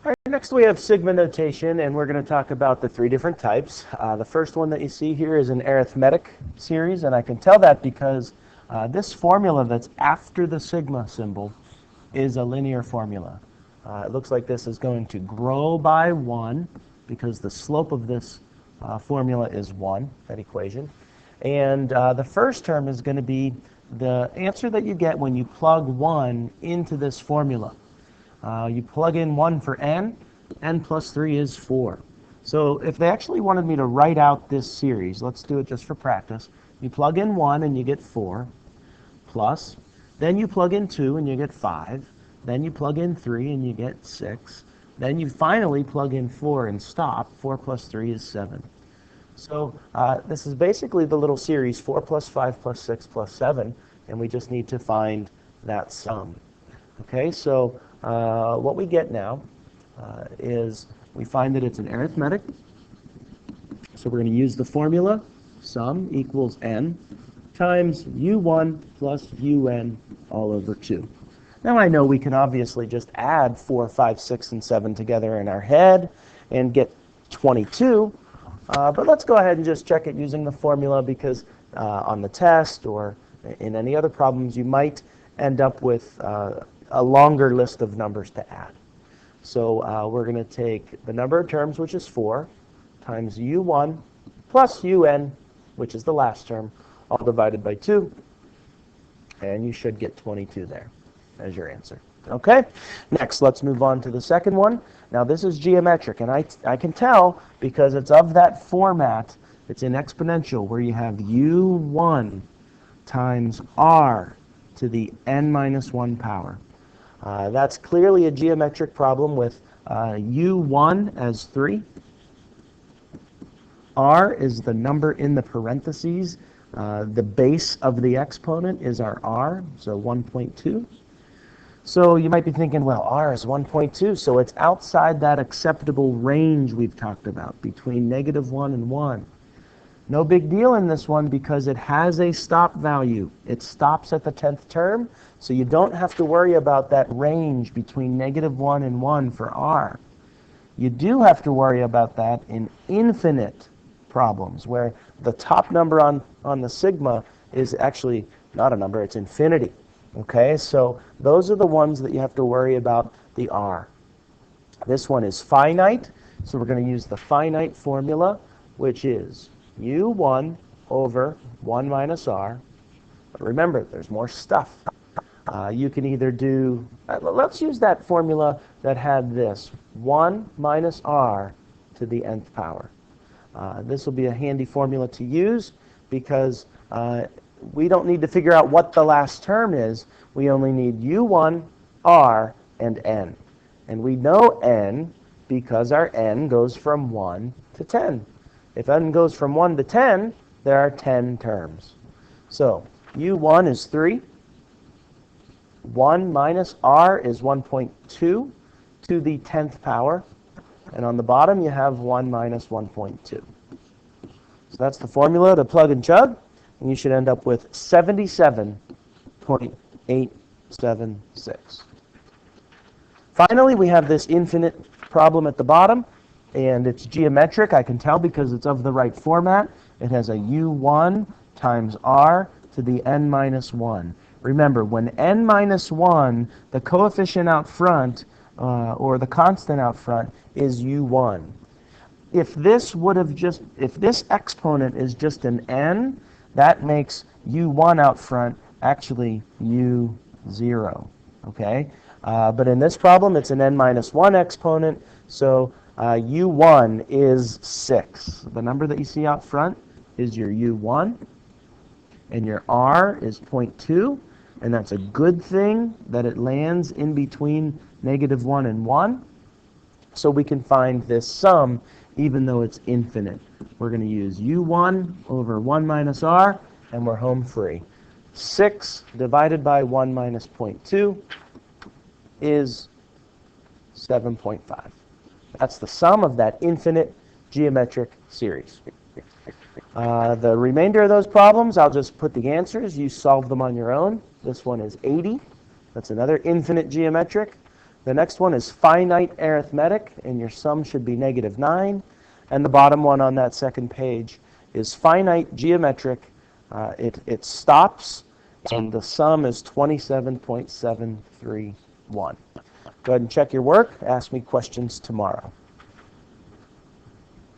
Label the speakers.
Speaker 1: All right, next we have sigma notation, and we're going to talk about the three different types. The first one that you see here is an arithmetic series, and I can tell that because this formula that's after the sigma symbol is a linear formula. It looks like this is going to grow by 1 because the slope of this formula is 1, that equation. And the first term is going to be the answer that you get when you plug 1 into this formula. You plug in 1 for n plus 3 is 4. So if they actually wanted me to write out this series, let's do it just for practice. You plug in 1 and you get 4, plus, then you plug in 2 and you get 5, then you plug in 3 and you get 6, then you finally plug in 4 and stop. 4 plus 3 is 7. So this is basically the little series 4 plus 5 plus 6 plus 7, and we just need to find that sum. Okay, so what we get now is we find that it's an arithmetic. So we're going to use the formula sum equals n times u1 plus un all over 2. Now I know we can obviously just add 4, 5, 6, and 7 together in our head and get 22. But let's go ahead and just check it using the formula because on the test or in any other problems you might end up with a longer list of numbers to add. So we're going to take the number of terms, which is 4, times u1 plus un, which is the last term, all divided by 2. And you should get 22 there as your answer. Okay? Next, let's move on to the second one. Now, this is geometric, and I can tell because it's of that format. It's in exponential, where you have u1 times r to the n minus 1 power. That's clearly a geometric problem with u1 as 3. R is the number in the parentheses. The base of the exponent is our r, so 1.2. So you might be thinking, well, r is 1.2, so it's outside that acceptable range we've talked about, between -1 and 1. No big deal in this one because it has a stop value. It stops at the 10th term, so you don't have to worry about that range between -1 and 1 for r. You do have to worry about that in infinite problems, where the top number on the sigma is actually not a number, it's infinity. Okay, so those are the ones that you have to worry about the r. This one is finite, so we're going to use the finite formula, which is u1 over 1 minus r. But remember, there's more stuff. You can either do, let's use that formula that had this, 1 minus r to the nth power. This will be a handy formula to use because we don't need to figure out what the last term is. We only need u1, r, and n. And we know n because our n goes from 1 to 10. If n goes from 1 to 10, there are 10 terms. So u1 is 3. 1 minus r is 1.2 to the 10th power. And on the bottom, you have 1 minus 1.2. So that's the formula to plug and chug. And you should end up with 77.876. Finally, we have this infinite problem at the bottom, and it's geometric. I can tell because it's of the right format. It has a u1 times r to the n minus 1. Remember, when n minus 1, the coefficient out front, or the constant out front, is u1. If this exponent is just an n, that makes u1 out front actually u0, okay? But in this problem, it's an n minus 1 exponent, so u1 is 6. The number that you see out front is your u1, and your r is 0.2, and that's a good thing that it lands in between -1 and 1, so we can find this sum even though it's infinite. We're going to use u1 over 1 minus r, and we're home free. 6 divided by 1 minus 0.2 is 7.5. That's the sum of that infinite geometric series. The remainder of those problems, I'll just put the answers. You solve them on your own. This one is 80. That's another infinite geometric. The next one is finite arithmetic, and your sum should be -9. And the bottom one on that second page is finite geometric. It stops, and the sum is 27.731. Go ahead and check your work. Ask me questions tomorrow.